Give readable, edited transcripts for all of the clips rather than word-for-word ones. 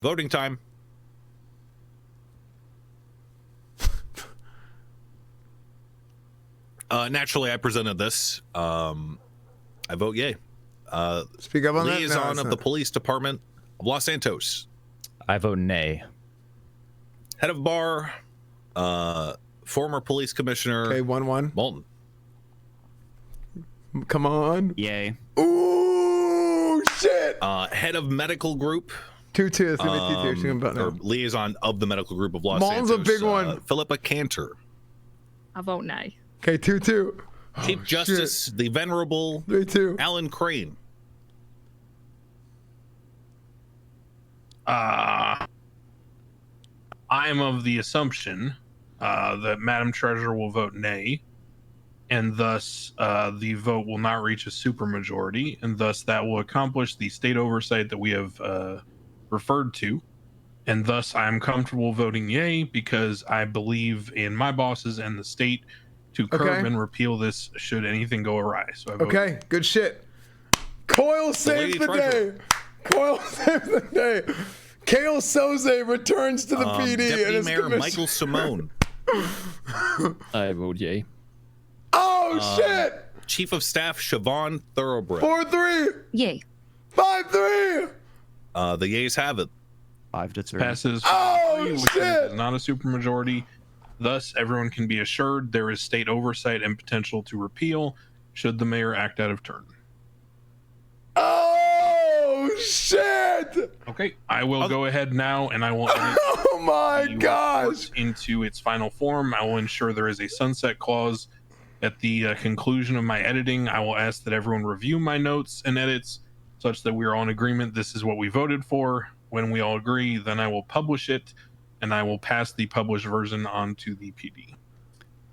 Voting time. Naturally, I presented this. I vote yay. Speak up on that. Liaison of the police department of Los Santos. I vote nay. Head of bar, former police commissioner. Okay, 1-1. Moulton. Come on. Yay. Ooh, shit. Head of medical group. 2-2. It's gonna be 2-2. She's gonna vote Or no. liaison of the medical group of Los Moulton's Santos. a big one. Philippa Cantor. I vote nay. Okay, 2-2. Chief Justice, the venerable 3-2. Alan Crane. I am of the assumption that Madam Treasurer will vote nay, and thus the vote will not reach a supermajority, and thus that will accomplish the state oversight that we have referred to, and thus I am comfortable voting yay because I believe in my bosses and the state to curb and repeal this should anything go awry. So I vote Okay, good shit. Coyle saves the day. Coyle saves the day. Kale Soze returns to the PD Deputy and is Mayor Michael Simone. I vote yay. Oh shit! Chief of Staff Siobhan Thoroughbred. 4-3. Yay. 5-3. The yeas have it. 5-3. passes. Oh, which shit! is not a supermajority. Thus, everyone can be assured there is state oversight and potential to repeal should the mayor act out of turn. Oh shit! Okay, I will go ahead now, and I will edit Oh my the gosh! report into its final form. I will ensure there is a sunset clause at the conclusion of my editing. I will ask that everyone review my notes and edits such that we are all in agreement. This is what we voted for. When we all agree, then I will publish it, and I will pass the published version on to the PD.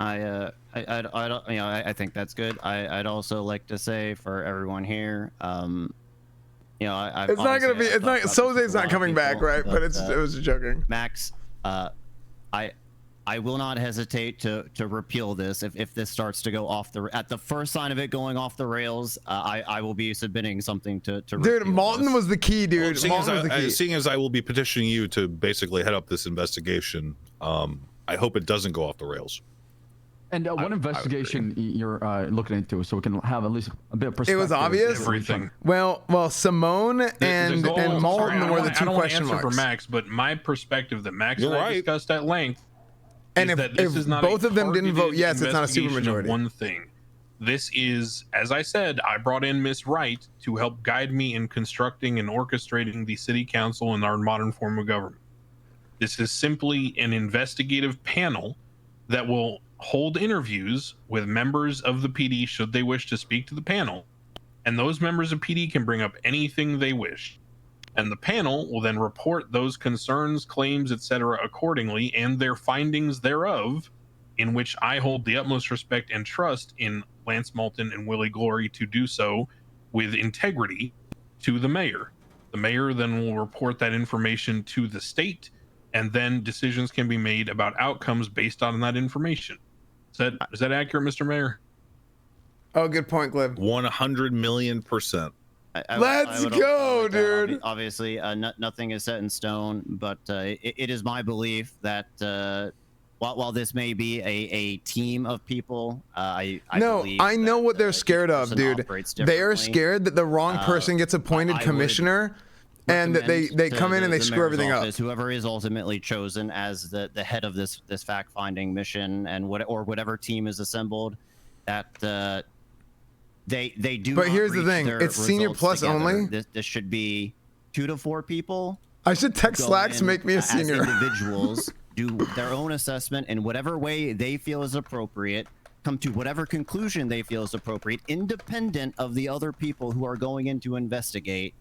I don't, I think that's good. I'd also like to say for everyone here, you know, I've It's not gonna be. obviously It's not. talked about this Soze's with a lot not of coming back, people, right? But it was joking. Max, I will not hesitate to repeal this if this starts to go off at the first sign of it going off the rails. I will be submitting something to Dude, Moulton this. was the key, dude. Seeing Moulton was the key. seeing as I will be petitioning you to basically head up this investigation, I hope it doesn't go off the rails. And what investigation you're looking into, so we can have at least a bit of perspective. It was obvious. Everything. Well, Simone and Moulton were the two question I don't want to answer marks. for Max, but my perspective that Max You're and I right. discussed at length And is if, that this is not both a of them didn't vote targeted yes, it's not a investigation of supermajority. one thing. This is, as I said, I brought in Miss Wright to help guide me in constructing and orchestrating the city council and our modern form of government. This is simply an investigative panel that will hold interviews with members of the PD should they wish to speak to the panel. And those members of PD can bring up anything they wish. And the panel will then report those concerns, claims, etc. accordingly and their findings thereof, in which I hold the utmost respect and trust in Lance Moulton and Willie Glory to do so with integrity to the mayor. The mayor then will report that information to the state, and then decisions can be made about outcomes based on that information. Is that accurate, Mr. Mayor? Oh, good point, Glib. 100,000,000%. Let's go, dude. Obviously, nothing is set in stone, but it is my belief that while this may be a team of people, I believe know what they're each scared of, person dude. operates They are differently. scared that the wrong person gets appointed I would commissioner, and that they recommend come in to and they the screw mayor's everything up. office, whoever is ultimately chosen as the head of this fact-finding mission and whatever team is assembled, that they do. But not here's the reach thing, their it's senior results plus together. only. This should be 2 to 4 people. I should text Go Slacks to in make me a as senior. individuals, do their own assessment in whatever way they feel is appropriate, come to whatever conclusion they feel is appropriate, independent of the other people who are going in to investigate,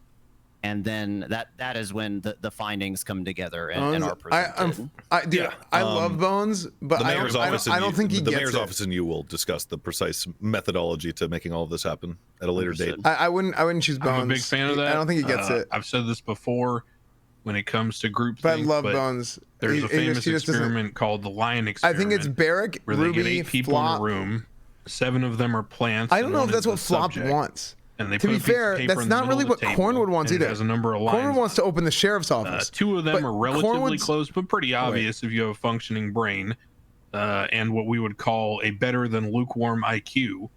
and then that is when the findings come together and are presented. I love Bones, but I don't think he the gets mayor's it. office and you will discuss the precise methodology to making all of this happen at a later date. I wouldn't choose Bones. I'm a big fan of that. I don't think he gets it. I've said this before when it comes to group But I love Bones. There's a famous he just doesn't- experiment called the lion I experiment. think it's Barrick, where they get Ruby, 8 people Flop. in a room, 7 of them are plants. I don't and know one if that's is what the Flop subject. wants. And they To put be a piece of fair, paper that's in the not middle really of the what table, Cornwood wants and it either. has a number of lines. Cornwood wants to open the sheriff's office. Two of them but are relatively Cornwood's- close, but pretty obvious if you have a functioning brain, and what we would call a better than lukewarm IQ.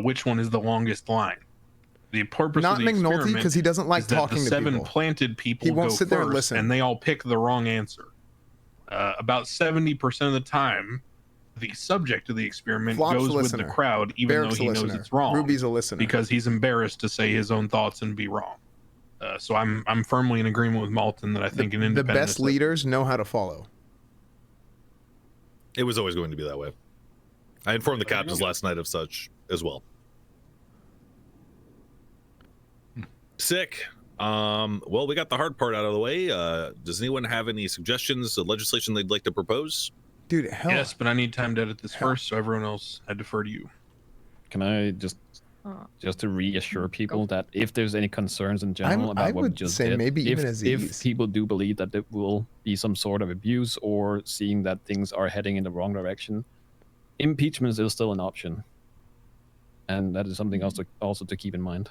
Which one is the longest line? The purpose Not of the McNulty, experiment because he doesn't like is that talking the to seven people. planted people He won't go sit there and first, listen. and they all pick the wrong answer. About 70% of the time, the subject of the experiment Flop's goes a with listener. the crowd, even Barrick's though a he knows listener. it's wrong. Ruby's a listener. Because he's embarrassed to say his own thoughts and be wrong. So I'm firmly in agreement with Malton that I think an the independent best leaders know how to follow. It was always going to be that way. I informed the captains last night of such as well. Sick. Well, we got the hard part out of the way. Does anyone have any suggestions of legislation they'd like to propose? Dude, hell. Yes, but I need time to edit this first, so everyone else, I defer to you. Can I just to reassure people that if there's any concerns in general I about what we would just say did, maybe if, even as if ease. people do believe that there will be some sort of abuse or seeing that things are heading in the wrong direction, impeachment is still an option, and that is something also to keep in mind.